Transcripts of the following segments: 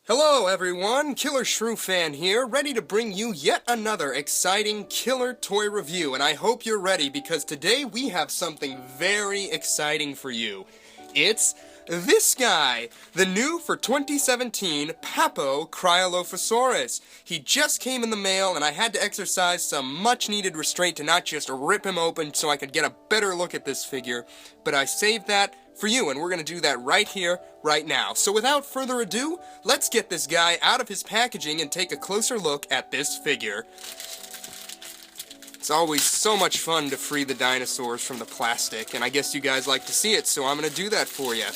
Hello everyone, Killer Shrew Fan here, ready to bring you yet another exciting killer toy review, and I hope you're ready because today we have something very exciting for you. It's this guy, the new for 2017 Papo Cryolophosaurus. He just came in the mail and I had to exercise some much needed restraint to not just rip him open so I could get a better look at this figure, but I saved that for you, and we're going to do that right here, right now. So without further ado, let's get this guy out of his packaging and take a closer look at this figure. It's always so much fun to free the dinosaurs from the plastic, and I guess you guys like to see it, so I'm going to do that for you.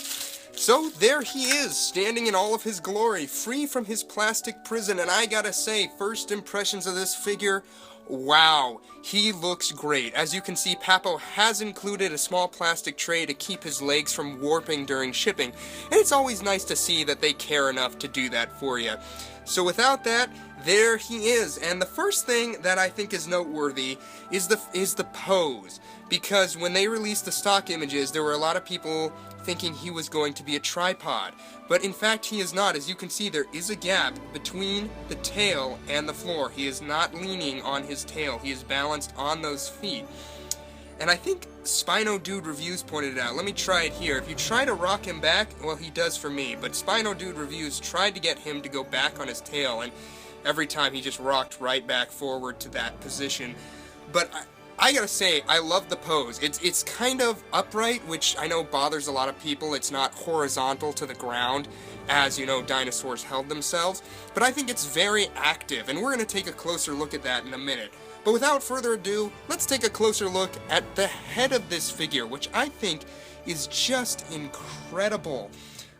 So there he is, standing in all of his glory, free from his plastic prison, and I gotta say, first impressions of this figure, wow, he looks great. As you can see, Papo has included a small plastic tray to keep his legs from warping during shipping, and it's always nice to see that they care enough to do that for you. So without that, there he is, and the first thing that I think is noteworthy is the pose, because when they released the stock images, there were a lot of people thinking he was going to be a tripod, but in fact he is not. As you can see, there is a gap between the tail and the floor. He is not leaning on his tail, he is balanced on those feet. And I think Spino Dude Reviews pointed it out. Let me try it here. If you try to rock him back, well, he does for me, but Spino Dude Reviews tried to get him to go back on his tail, and every time he just rocked right back forward to that position. But I gotta say, I love the pose. It's kind of upright, which I know bothers a lot of people. It's not horizontal to the ground, as, you know, dinosaurs held themselves. But I think it's very active, and we're gonna take a closer look at that in a minute. But without further ado, let's take a closer look at the head of this figure, which I think is just incredible.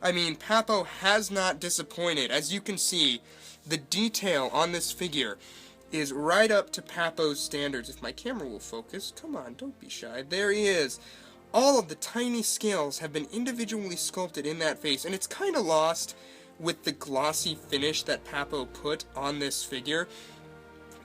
I mean, Papo has not disappointed. As you can see, the detail on this figure is right up to Papo's standards. If my camera will focus, come on, don't be shy. There he is. All of the tiny scales have been individually sculpted in that face, and it's kind of lost with the glossy finish that Papo put on this figure.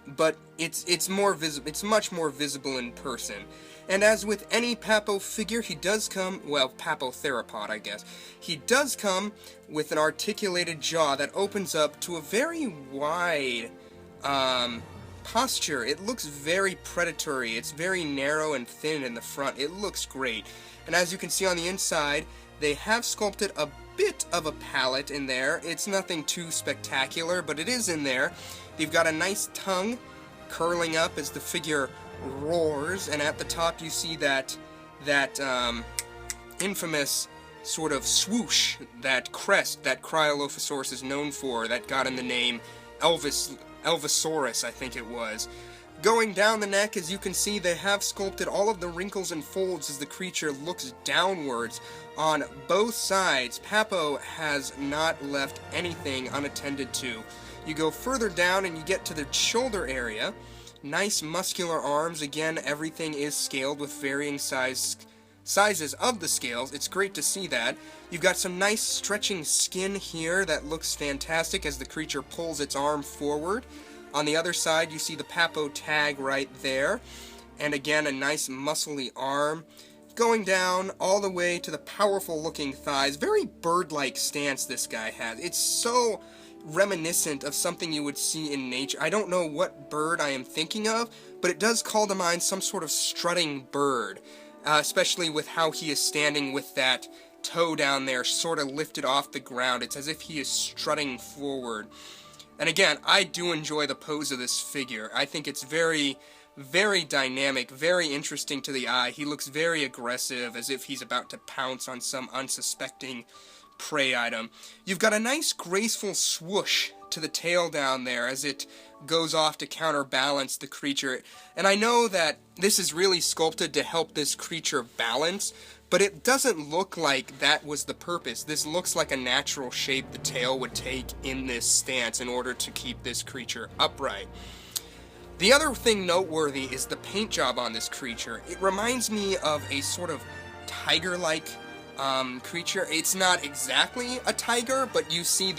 But it's more visible. It's much more visible in person. And as with any Papo figure, he does come, well, Papo theropod, I guess. He does come with an articulated jaw that opens up to a very wide posture. It looks very predatory. It's very narrow and thin in the front. It looks great. And as you can see on the inside, they have sculpted a bit of a palate in there. It's nothing too spectacular, but it is in there. They've got a nice tongue curling up as the figure roars, and at the top you see that infamous sort of swoosh, that crest that Cryolophosaurus is known for, that got him the name Elvisaurus, I think it was. Going down the neck, as you can see, they have sculpted all of the wrinkles and folds as the creature looks downwards on both sides. Papo has not left anything unattended to. You go further down and you get to the shoulder area. Nice muscular arms. Again, everything is scaled with varying sizes of the scales. It's great to see that. You've got some nice stretching skin here that looks fantastic as the creature pulls its arm forward. On the other side, you see the Papo tag right there. And again, a nice muscly arm. Going down all the way to the powerful looking thighs. Very bird-like stance this guy has. It's so reminiscent of something you would see in nature. I don't know what bird I am thinking of, but it does call to mind some sort of strutting bird, especially with how he is standing with that toe down there sort of lifted off the ground. It's as if he is strutting forward. And again, I do enjoy the pose of this figure. I think it's very, very dynamic, very interesting to the eye. He looks very aggressive, as if he's about to pounce on some unsuspecting prey item. You've got a nice graceful swoosh to the tail down there as it goes off to counterbalance the creature. And I know that this is really sculpted to help this creature balance, but it doesn't look like that was the purpose. This looks like a natural shape the tail would take in this stance in order to keep this creature upright. The other thing noteworthy is the paint job on this creature. It reminds me of a sort of tiger-like creature. It's not exactly a tiger, but you see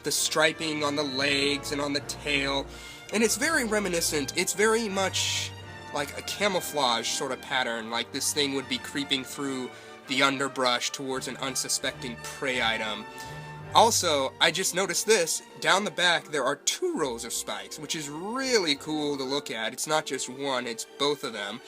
the striping on the legs and on the tail, and it's very reminiscent. It's very much like a camouflage sort of pattern, like this thing would be creeping through the underbrush towards an unsuspecting prey item. Also, I just noticed this. Down the back, there are 2 rows of spikes, which is really cool to look at. It's not just one, it's both of them.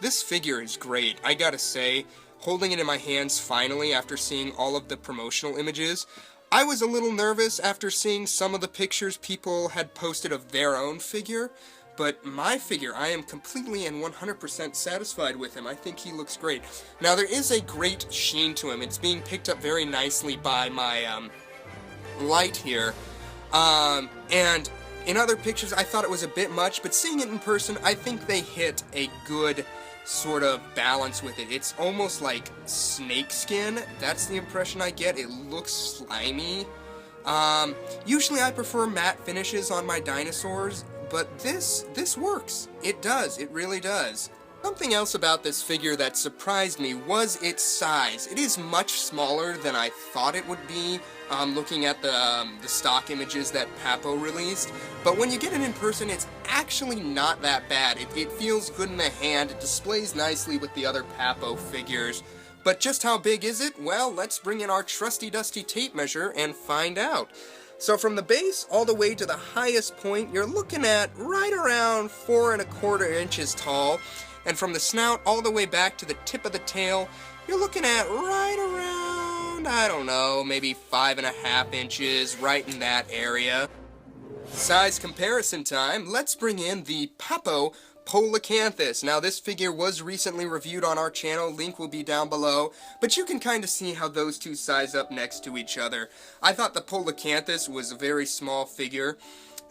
This figure is great. I gotta say, holding it in my hands finally after seeing all of the promotional images, I was a little nervous after seeing some of the pictures people had posted of their own figure, but my figure, I am completely and 100% satisfied with him. I think he looks great. Now, there is a great sheen to him. It's being picked up very nicely by my light here. And in other pictures, I thought it was a bit much, but seeing it in person, I think they hit a good sort of balance with it. It's almost like snake skin. That's the impression I get. It looks slimy. Usually I prefer matte finishes on my dinosaurs, but this works. It does. It really does. Something else about this figure that surprised me was its size. It is much smaller than I thought it would be, looking at the stock images that Papo released. But when you get it in person, it's actually not that bad. It feels good in the hand. It displays nicely with the other Papo figures. But just how big is it? Well, let's bring in our trusty dusty tape measure and find out. So from the base all the way to the highest point, you're looking at right around 4¼ inches tall. And from the snout all the way back to the tip of the tail, you're looking at right around, I don't know, maybe 5½ inches, right in that area. Size comparison time, let's bring in the Papo Velociraptor. Now this figure was recently reviewed on our channel, link will be down below, but you can kind of see how those two size up next to each other. I thought the Velociraptor was a very small figure,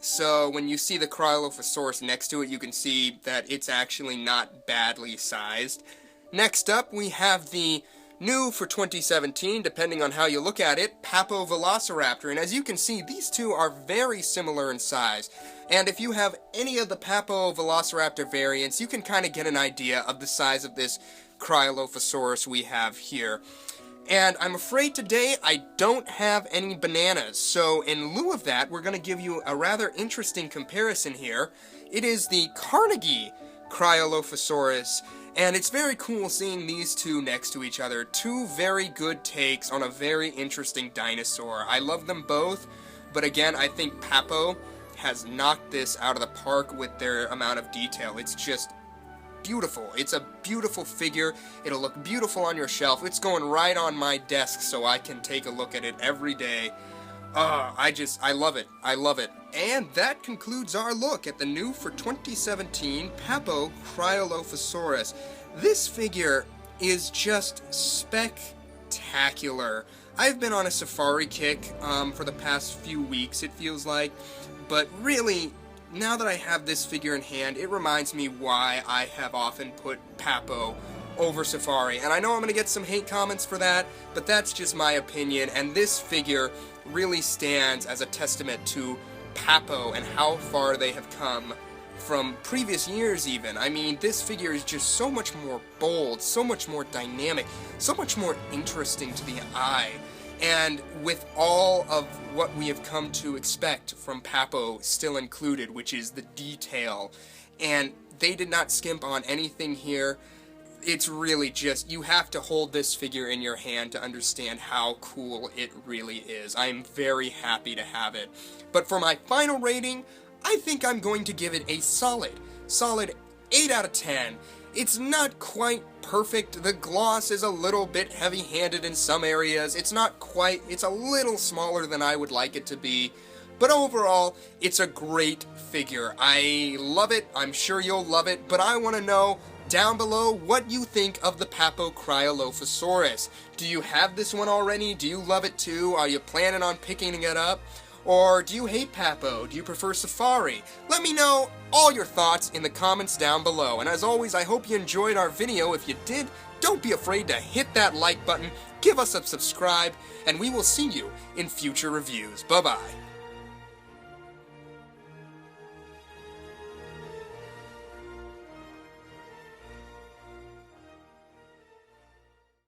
so when you see the Cryolophosaurus next to it, you can see that it's actually not badly sized. Next up, we have the new for 2017, depending on how you look at it, Papo Velociraptor. And as you can see, these two are very similar in size. And if you have any of the Papo Velociraptor variants, you can kind of get an idea of the size of this Cryolophosaurus we have here. And I'm afraid today I don't have any bananas, so in lieu of that, we're going to give you a rather interesting comparison here. It is the Carnegie Cryolophosaurus, and it's very cool seeing these two next to each other. Two very good takes on a very interesting dinosaur. I love them both, but again, I think Papo has knocked this out of the park with their amount of detail. It's just beautiful. It's a beautiful figure. It'll look beautiful on your shelf. It's going right on my desk so I can take a look at it every day. I love it. I love it. And that concludes our look at the new for 2017 Papo Cryolophosaurus. This figure is just spectacular. I've been on a safari kick for the past few weeks, it feels like, but really, now that I have this figure in hand, it reminds me why I have often put Papo over Safari. And I know I'm going to get some hate comments for that, but that's just my opinion, and this figure really stands as a testament to Papo and how far they have come from previous years even. I mean, this figure is just so much more bold, so much more dynamic, so much more interesting to the eye. And with all of what we have come to expect from Papo still included, which is the detail, and they did not skimp on anything here. It's really just, you have to hold this figure in your hand to understand how cool it really is. I'm very happy to have it. But for my final rating, I think I'm going to give it a solid 8 out of 10. It's not quite perfect. The gloss is a little bit heavy-handed in some areas. It's a little smaller than I would like it to be. But overall, it's a great figure. I love it. I'm sure you'll love it. But I want to know down below what you think of the Papo Cryolophosaurus. Do you have this one already? Do you love it too? Are you planning on picking it up? Or do you hate Papo? Do you prefer Safari? Let me know all your thoughts in the comments down below. And as always, I hope you enjoyed our video. If you did, don't be afraid to hit that like button, give us a subscribe, and we will see you in future reviews. Bye-bye.